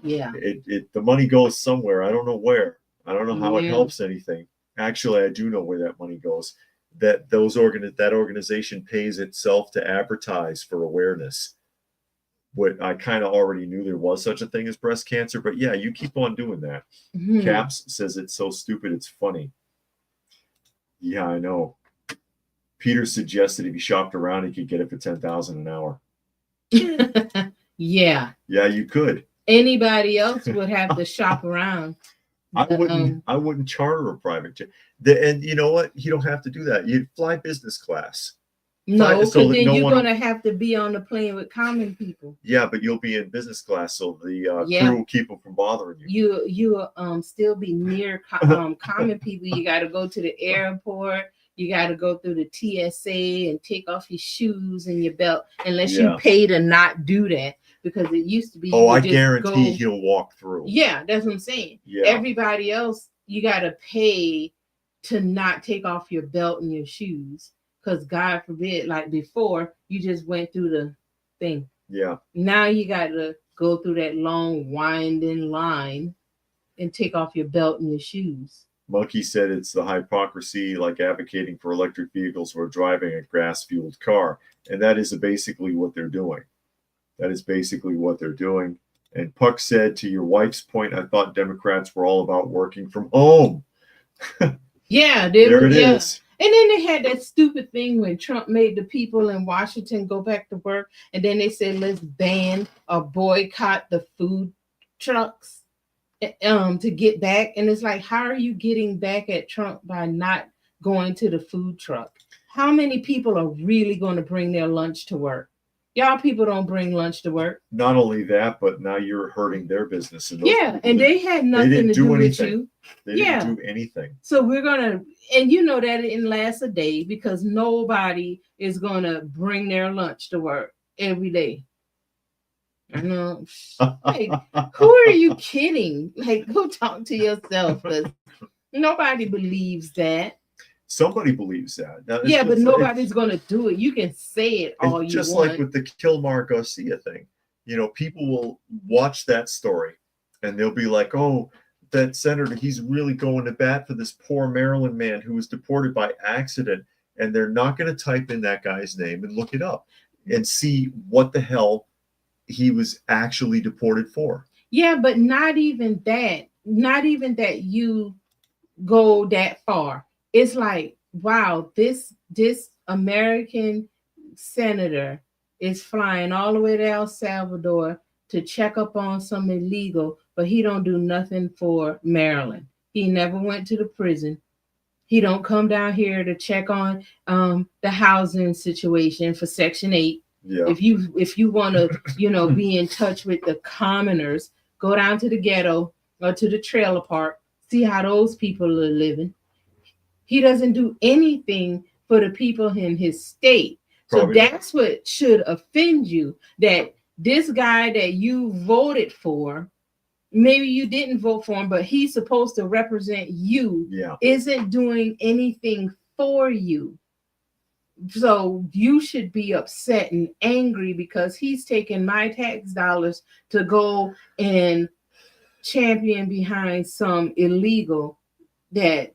Yeah. The money goes somewhere. I don't know where. I don't know how it Yeah. helps anything. Actually, I do know where that money goes. That organization pays itself to advertise for awareness. What I kind of already knew there was such a thing as breast cancer, but yeah, you keep on doing that. Mhm. Caps says it's so stupid it's funny. Yeah, I know. Peter suggested if he shopped around, he could get it for $10,000 an hour. Yeah. Yeah, you could. Anybody else would have to shop around. I wouldn't charter a private jet. And you know what? You don't have to do that. You'd fly business class. No, because so that then no you're one- going to have to be on the plane with common people. Yeah, but you'll be in business class, so the Yeah. crew will keep them from bothering you. You still be near common people. You got to go to the airport. You got to go through the TSA and take off your shoes and your belt, unless Yeah. you pay to not do that. Because it used to be. Oh, you I just guarantee go- he'll walk through. Yeah, that's what I'm saying. Yeah. Everybody else, you got to pay to not take off your belt and your shoes. Because God forbid, like before, you just went through the thing. Yeah. Now you got to go through that long winding line and take off your belt and your shoes. Monkey said it's the hypocrisy like advocating for electric vehicles or driving a gas-fueled car. And that is basically what they're doing. That is basically what they're doing. And Puck said, to your wife's point, I thought Democrats were all about working from home. Yeah, There it is. And then they had that stupid thing when Trump made the people in Washington go back to work. And then they said, let's ban or boycott the food trucks to get back. And it's like, how are you getting back at Trump by not going to the food truck? How many people are really going to bring their lunch to work? Y'all people don't bring lunch to work. Not only that, but now you're hurting their business. And Yeah, and they had nothing didn't to do do with anything. you. They Yeah. didn't do anything. So we're gonna, and you know that it didn't last a day because nobody is gonna bring their lunch to work every day. I know. Like, who are you kidding? Like, go talk to yourself, because nobody believes that. Somebody believes that. Now, Yeah, but just- nobody's gonna do it. You can say it all you just want. like with the Kilmar Garcia thing, you know, people will watch that story and they'll be like, oh, that senator, he's really going to bat for this poor Maryland man who was deported by accident. And they're not going to type in that guy's name and look it up and see what the hell he was actually deported for. Yeah, but not even that. Not even that you go that far. It's like, wow, this American senator is flying all the way to El Salvador to check up on some illegal, but he don't do nothing for Maryland. He never went to the prison. He don't come down here to check on the housing situation for Section 8. Yeah. If you want to, be in touch with the commoners, go down to the ghetto or to the trailer park, see how those people are living. He doesn't do anything for the people in his state. Probably So that's what should offend you, that this guy that you voted for, maybe you didn't vote for him, but he's supposed to represent you, Yeah. isn't doing anything for you. So you should be upset and angry because he's taking my tax dollars to go and champion behind some illegal that,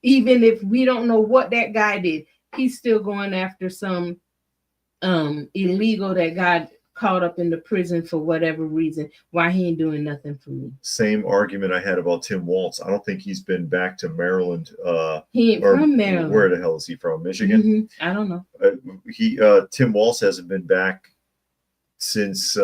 even if we don't know what that guy did, he's still going after some illegal that got caught up in the prison for whatever reason. Why he ain't doing nothing for me? Same argument I had about Tim Walz. I don't think he's been back to Maryland. He ain't Or from Maryland. where the hell is he from? Michigan? I don't know. Tim Walz hasn't been back since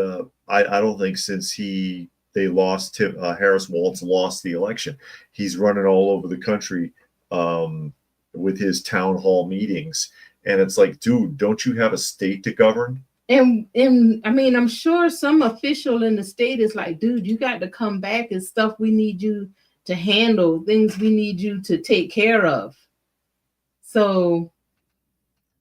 I don't think since they lost Harris Walz lost the election. He's running all over the country with his town hall meetings, and it's like, dude, don't you have a state to govern? And I mean, I'm sure some official in the state is like, dude, you got to come back and stuff we need you to handle, things we need you to take care of. So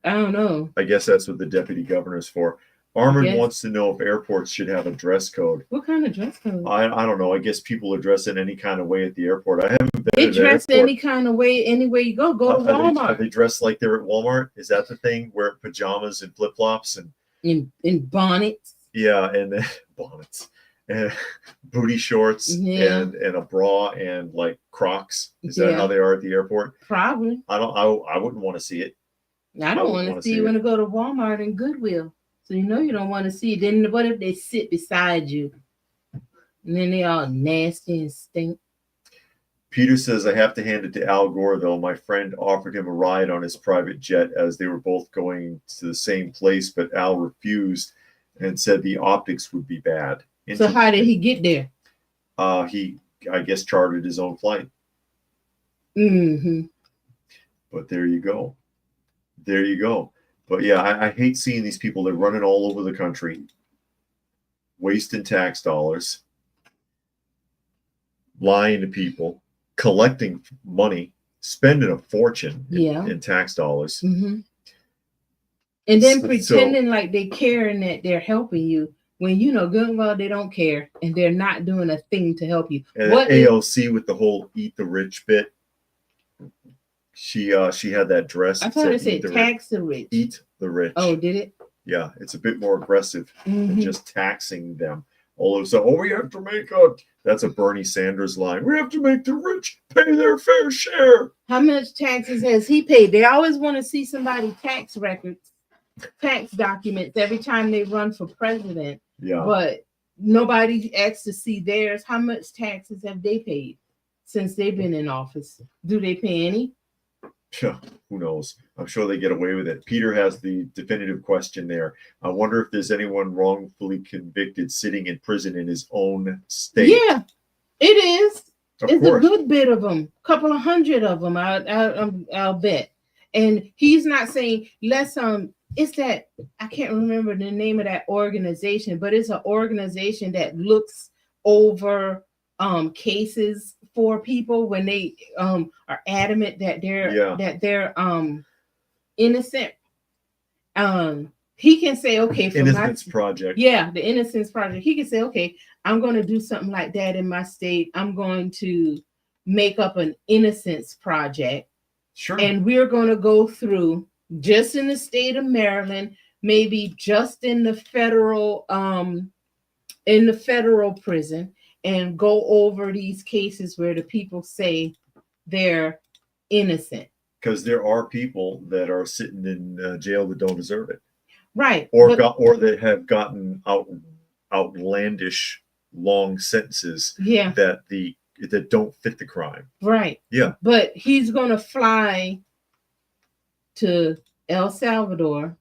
I don't know. I guess that's what the deputy governor is for. Armin wants to know if airports should have a dress code. What kind of dress code? I don't know. I guess people are dressed in any kind of way at the airport. I haven't been They to the dress airport. any kind of way, anywhere you go. Go to Walmart. Are they dressed like they're at Walmart? Is that the thing? Wear pajamas and flip flops and in bonnets. yeah, and then bonnets and booty shorts and a bra and like Crocs. Is that how they are at the airport? Probably. I wouldn't want to see it. I don't want to see you when I go to Walmart and Goodwill. So you know you don't want to see it. Then what if they sit beside you? And then they all nasty and stink. Peter says, I have to hand it to Al Gore, though. My friend offered him a ride on his private jet as they were both going to the same place, but Al refused and said the optics would be bad. So how did he get there? He, I guess, chartered his own flight. But there you go. There you go. But yeah, I hate seeing these people. They're running all over the country, wasting tax dollars, lying to people, collecting money, spending a fortune in tax dollars. And then pretending like they care and that they're helping you when you know good and well they don't care and they're not doing a thing to help you. And what AOC with the whole eat the rich bit. She had that dress. I thought it said tax the rich. Eat the rich. Oh, did it? Yeah, it's a bit more aggressive than just taxing them. All of a sudden, we have to make that's a Bernie Sanders line. We have to make the rich pay their fair share. How much taxes has he paid? They always want to see somebody's tax records, tax documents every time they run for president. Yeah. But nobody asks to see theirs. How much taxes have they paid since they've been in office? Do they pay any? Yeah, who knows? I'm sure they get away with it. Peter has the definitive question there. I wonder if there's anyone wrongfully convicted sitting in prison in his own state. Yeah, it is. It's course. A good bit of them, couple of hundred of them. I'll bet. And he's not saying let's it's that I can't remember the name of that organization, but it's an organization that looks over cases for people when they are adamant that they're innocent. He can say, okay, for Innocence Project. Yeah, the Innocence Project. He can say, okay, I'm going to do something like that in my state. I'm going to make up an Innocence Project. Sure. And we're going to go through just in the state of Maryland, maybe just in the federal prison, and go over these cases where the people say they're innocent. Because there are people that are sitting in jail that don't deserve it. Right. Or that have gotten outlandish long sentences that don't fit the crime. Right. Yeah. But he's going to fly to El Salvador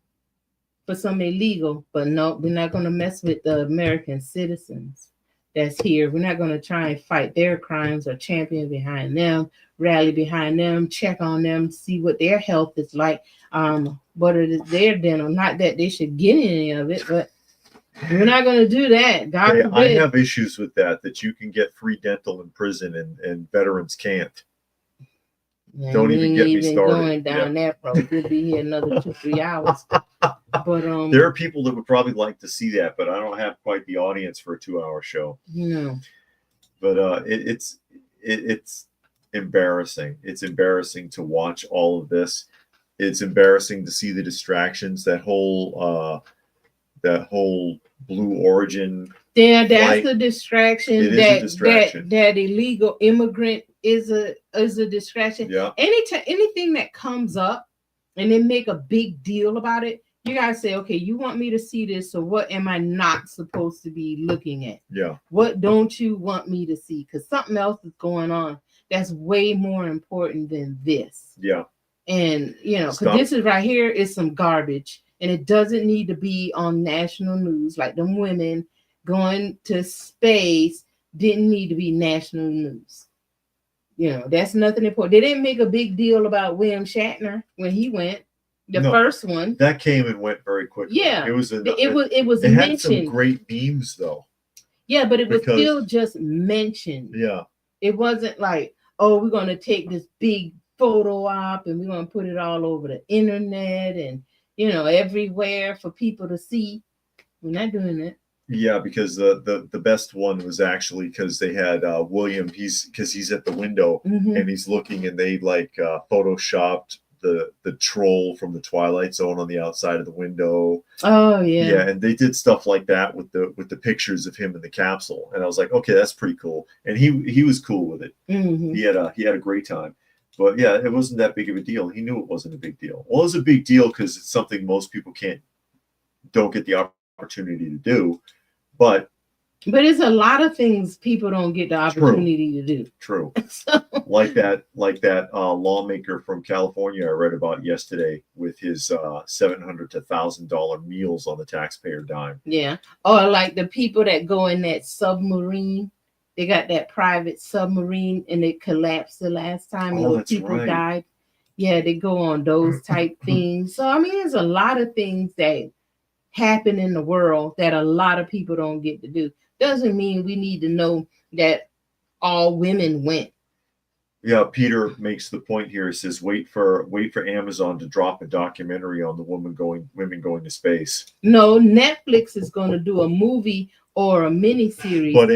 for some illegal, but no, we're not going to mess with the American citizens that's here. We're not going to try and fight their crimes or champion behind them, rally behind them, check on them, see what their health is like, what it is their dental. Not that they should get any of it, but we're not going to do that. God forbid. I have issues with that you can get free dental in prison and veterans can't. Yeah, don't even get me started. Going down that road, we'll be here another 2-3 hours. But there are people that would probably like to see that, but I don't have quite the audience for a 2-hour show. No. But it's embarrassing. It's embarrassing to watch all of this. It's embarrassing to see the distractions. That whole Blue Origin. Yeah, that's a distraction. It is a distraction. That illegal immigrant is a distraction. Yeah. Anything that comes up and they make a big deal about it, You gotta say, okay, you want me to see this, so what am I not supposed to be looking at? Yeah. What don't you want me to see? Because something else is going on that's way more important than this. Yeah. And because Stop. this is right here is some garbage, and it doesn't need to be on national news. Like them women going to space didn't need to be national news. That's nothing important. They didn't make a big deal about William Shatner when he went. The first one that came and went very quickly. Yeah, it was it was it mentioned. had some great memes though. Yeah, but it was still just mentioned. Yeah, it wasn't like, oh, we're gonna take this big photo op and we're gonna put it all over the internet and everywhere for people to see. We're not doing that. Yeah, because the best one was actually because they had William. He's at the window and he's looking, and they photoshopped the troll from the Twilight Zone on the outside of the window. Oh yeah. Yeah, and they did stuff like that with the pictures of him in the capsule, and I was like, okay, that's pretty cool. And he was cool with it. He had a great time. But yeah, it wasn't that big of a deal. He knew it wasn't a big deal. Well, it was a big deal because it's something most people don't get the opportunity to do. But it's a lot of things people don't get the opportunity to do. True. like that lawmaker from California I read about yesterday with his $700 to $1,000 meals on the taxpayer dime. Yeah. Or like the people that go in that submarine. They got that private submarine and it collapsed the last time. Oh, that's people right. died. Yeah, they go on those type things. So there's a lot of things that happen in the world that a lot of people don't get to do. Doesn't mean we need to know that all women went. Yeah, Peter makes the point here. He says, wait for Amazon to drop a documentary on the women going to space. No, Netflix is going to do a movie or a mini series. But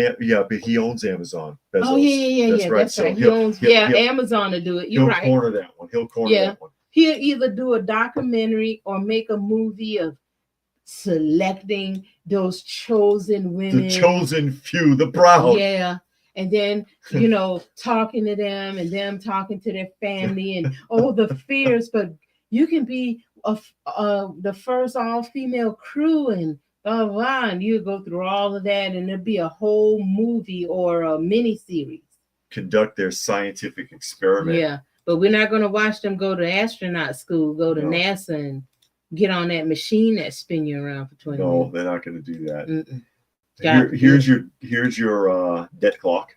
he owns Amazon. Bezos. Oh yeah. That's right. That's right. He owns Amazon to do it. You're right. He'll corner that one. He'll either do a documentary or make a movie of selecting those chosen women, the chosen few, the proud. Yeah. And then talking to them and them talking to their family and the fears, but you can be the first all-female crew and blah, blah, and you go through all of that and there'll be a whole movie or a mini series. Conduct their scientific experiment. Yeah, but we're not going to watch them go to astronaut school, go to NASA and get on that machine that spin you around for 20 minutes. No, they're not going to do that. Here's your debt clock,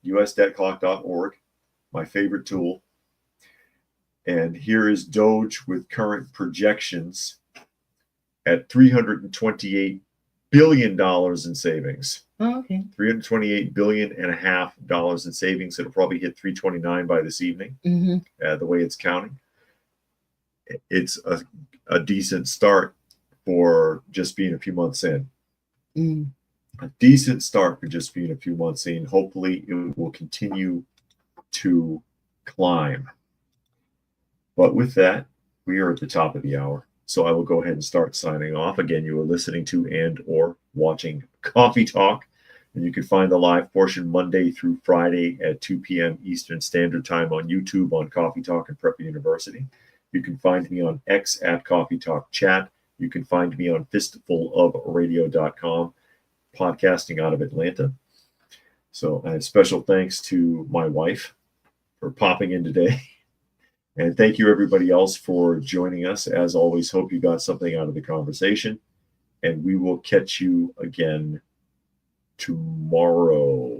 usdebtclock.org, my favorite tool. And here is Doge with current projections at $328 billion in savings. Oh, okay. $328 billion and a half dollars in savings. It'll probably hit 329 by this evening. The way it's counting, it's a decent start for just being a few months in. A decent start for just being a few months in. Hopefully, it will continue to climb. But with that, we are at the top of the hour. So I will go ahead and start signing off. Again, you are listening to and or watching Coffee Talk. And you can find the live portion Monday through Friday at 2 p.m. Eastern Standard Time on YouTube on Coffee Talk and Prep University. You can find me on X at Coffee Talk Chat. You can find me on fistfulofradio.com, podcasting out of Atlanta. So a special thanks to my wife for popping in today. And thank you, everybody else, for joining us. As always, hope you got something out of the conversation. And we will catch you again tomorrow.